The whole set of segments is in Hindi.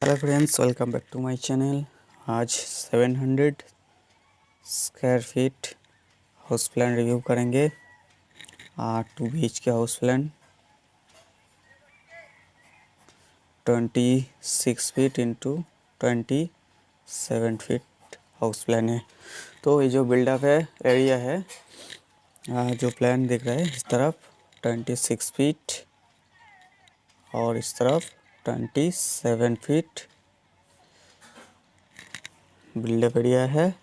Hello friends, welcome back to my channel. आज 700 square feet house plan review करेंगे। 2 BHK house plan 26 feet into 27 feet house plan है। तो ये जो बिल्डअप है एरिया है, जो प्लान दिख रहा है इस तरफ 26 फीट और इस तरफ 27 फीट बिल्डअप एरिया है।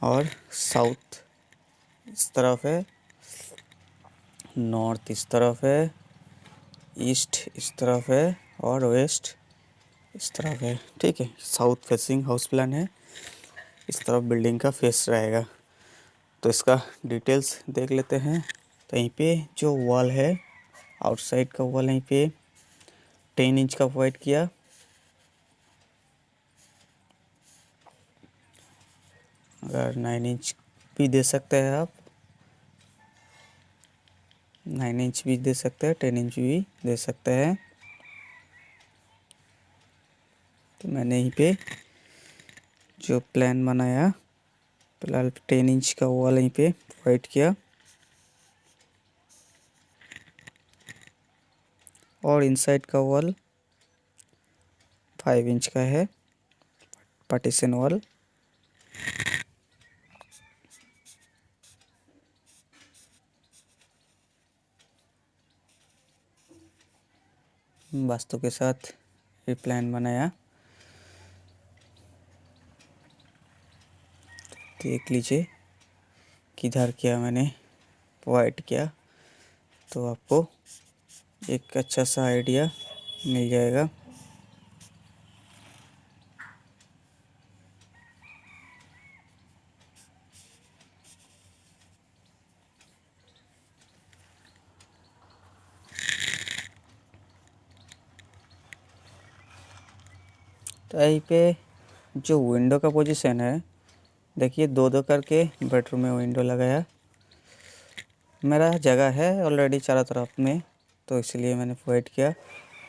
और साउथ इस तरफ है, नॉर्थ इस तरफ है, ईस्ट इस तरफ है और वेस्ट इस तरफ है। ठीक है, साउथ फेसिंग हाउस प्लान है। इस तरफ बिल्डिंग का फेस रहेगा। तो इसका डिटेल्स देख लेते हैं। तो यहीं पे जो वॉल है, आउटसाइड का वॉल यहीं पे 10 इंच का प्रोवाइड किया। अगर 9 इंच भी दे सकते हैं आप, 9 इंच भी दे सकते हैं, 10 इंच भी दे सकते हैं। तो मैंने यहीं पे जो प्लान बनाया, फिलहाल 10 इंच का वॉल यहीं पे प्रोवाइड किया। और इनसाइड का वॉल 5 इंच का है, पार्टीशन वॉल। वास्तु के साथ ये प्लान बनाया। देख लीजिए किधर क्या मैंने प्रोवाइड किया, तो आपको एक अच्छा सा आइडिया मिल जाएगा। तो यहीं पे जो विंडो का पोजीशन है, देखिए दो दो करके बेडरूम में विंडो लगाया। मेरा जगह है ऑलरेडी चारों तरफ में, तो इसलिए मैंने प्रोवाइड किया।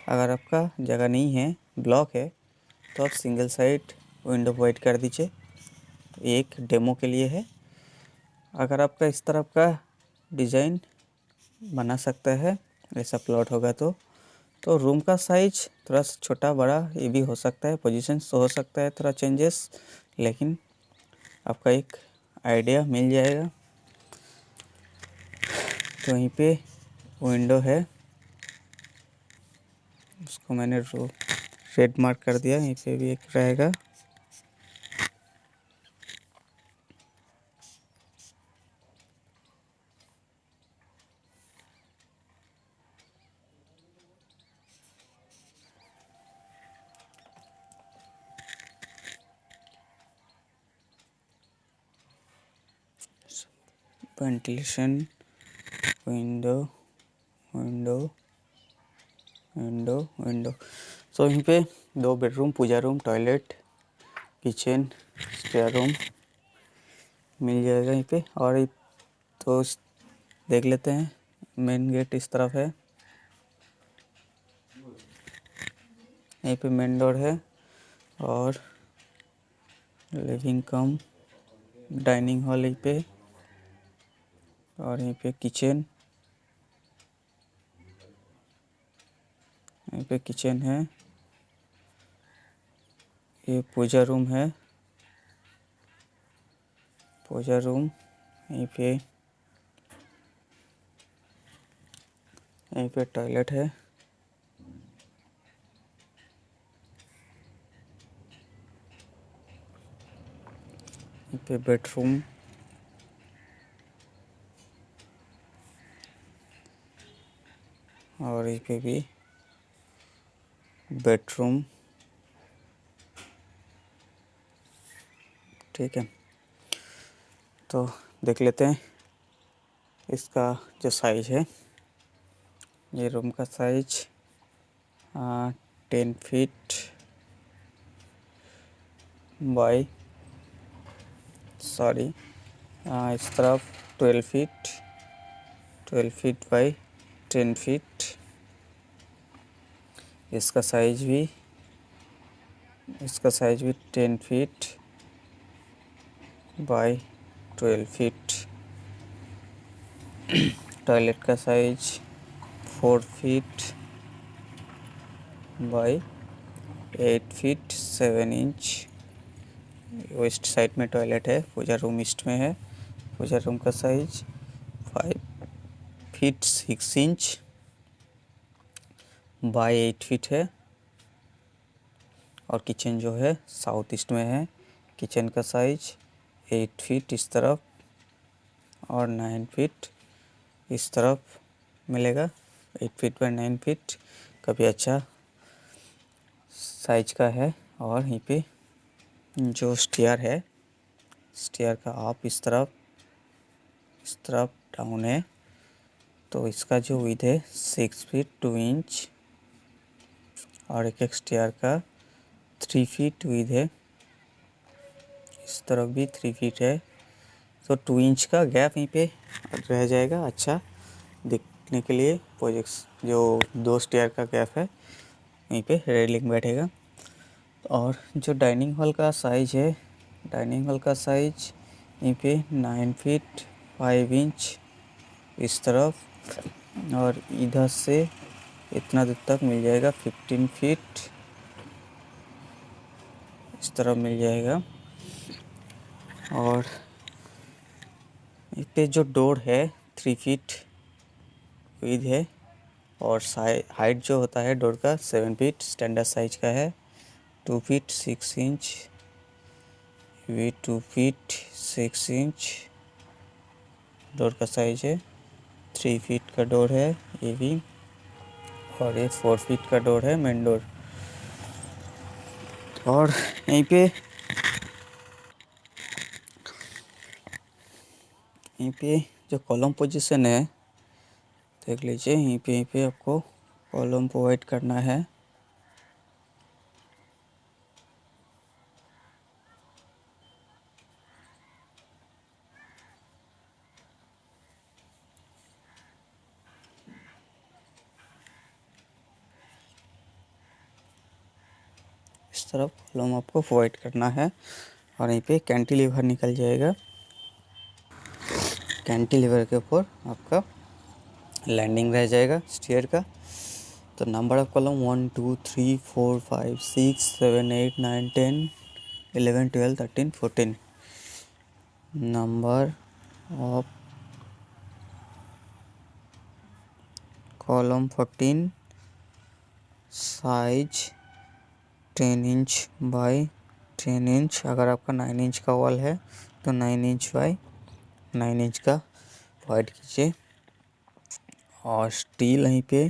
अगर आपका जगह नहीं है, ब्लॉक है, तो आप सिंगल साइड विंडो प्रोवाइड कर दीजिए। एक डेमो के लिए है। अगर आपका इस तरफ का डिज़ाइन बना सकता है, ऐसा प्लॉट होगा तो रूम का साइज थोड़ा छोटा बड़ा ये भी हो सकता है, पोजीशन हो सकता है थोड़ा चेंजेस, लेकिन आपका एक आइडिया मिल जाएगा। तो यहीं पे विंडो है, उसको मैंने रेड मार्क कर दिया। यहीं पे भी एक रहेगा। Ventilation, window window window window. So यहीं पे 2 bedroom, puja room, toilet, kitchen, spare room मिल जाएगा यहीं पे। और तो देख लेते हैं। मेन गेट इस तरफ है, यहीं पे मेन डोर है। और लिविंग कम डाइनिंग हॉल यहीं पे। और यहीं पे किचन, यहीं पे किचन है। ये पूजा रूम है, पूजा रूम यहीं पे टॉयलेट है। यहीं पे बेडरूम, और यहीं पे भी बेडरूम। ठीक है, तो देख लेते हैं इसका जो साइज है। ये रूम का साइज 10 फीट बाई इस तरफ 12 फीट बाई 10 फीट। इसका साइज भी इसका साइज भी 10 फीट बाय 12 फीट। टॉयलेट का size 4 feet by 8 feet 7 inch. West side में टॉयलेट है, पूजा रूम ईस्ट में है। पूजा रूम का size 5 feet 6 inch by 8 feet है। और किचन जो है साउथ ईस्ट में है। किचन का साइज 8 फीट इस तरफ और 9 फीट इस तरफ मिलेगा। 8 फीट बाय 9 फीट काफ़ी अच्छा साइज का है। और यहीं पे जो स्टेयर है, स्टेयर का आप इस तरफ डाउन है। तो इसका जो विड्थ है 6 फीट 2 इंच और एक स्टेयर का 3 फीट विड्थ है। इस तरफ भी 3 फीट है। तो 2 इंच का गैप यहीं पे रह जाएगा, अच्छा दिखने के लिए। प्रोजेक्ट्स जो 2 स्टेयर का गैप है यहीं पे रेलिंग बैठेगा। और जो डाइनिंग हॉल का साइज है, डाइनिंग हॉल का साइज यहीं पे 9 फीट 5 इंच इस तरफ और इधर से इतना दूर तक मिल जाएगा 15 फीट इस तरफ मिल जाएगा। और इस पे जो डोर है 3 फीट विड्थ है और हाइट जो होता है डोर का 7 फीट स्टैंडर्ड साइज का है। 2 फीट 6 इंच भी 2 फीट 6 इंच डोर का साइज है। 3 फीट का डोर है ये भी और ये 4 फीट का डोर है मेन डोर। और यहीं पे जो कॉलम पोजीशन है देख लीजिए। यहीं पे आपको कॉलम प्रोवाइड करना है। इस तरफ कॉलम आपको प्रोवाइड करना है। और यहीं पे कैंटिलीवर निकल जाएगा। कैंटिलीवर के ऊपर आपका लैंडिंग रह जाएगा स्टेयर का। तो number of column 1 2 3 4 5 6 7 8 9 10 11 12 13 14 number of column 14 size 10 inch by 10 inch. अगर आपका 9 इंच का वॉल है तो 9 इंच बाय 9 इंच का प्रोवाइड कीजिए। और स्टील यहीं पे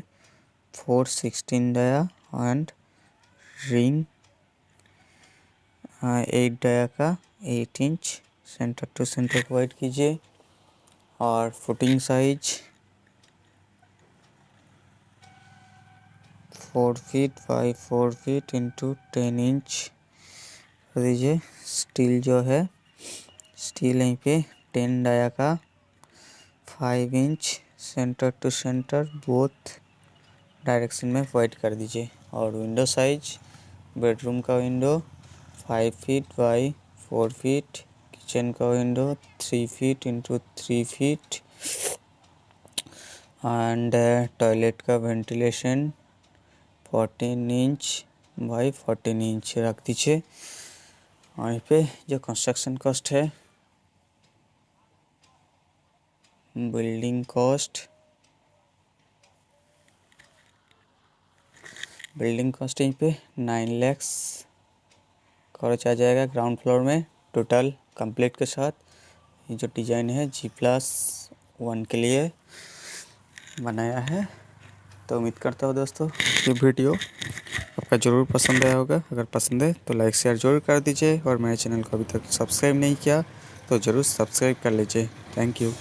416 डाया एंड रिंग 8 डाया का 8 inch centre to centre provide कीजिए। और footing size 4 feet by 4 feet into 10 inch कर दीजिए। स्टील जो है स्टील यहीं पे 10 डाया का 5 inch centre to centre both direction में प्रोवाइड कर दीजिए। और विंडो साइज बेडरूम का window 5 feet by 4 feet. Kitchen का window 3 feet into 3 feet and toilet का वेंटिलेशन 14 इंच बाई 14 इंच रख दीजिए। और यहाँ पे जो कंस्ट्रक्शन कॉस्ट है, बिल्डिंग कॉस्ट यहीं पे 9 लाख खर्च आ जाएगा ग्राउंड फ्लोर में टोटल कंप्लीट के साथ। ये जो डिज़ाइन है G+1 के लिए बनाया है। तो उम्मीद करता हूँ दोस्तों ये वीडियो आपका ज़रूर पसंद आया होगा। अगर पसंद है तो लाइक शेयर ज़रूर कर दीजिए और मेरे चैनल को अभी तक सब्सक्राइब नहीं किया तो ज़रूर सब्सक्राइब कर लीजिए। Thank you.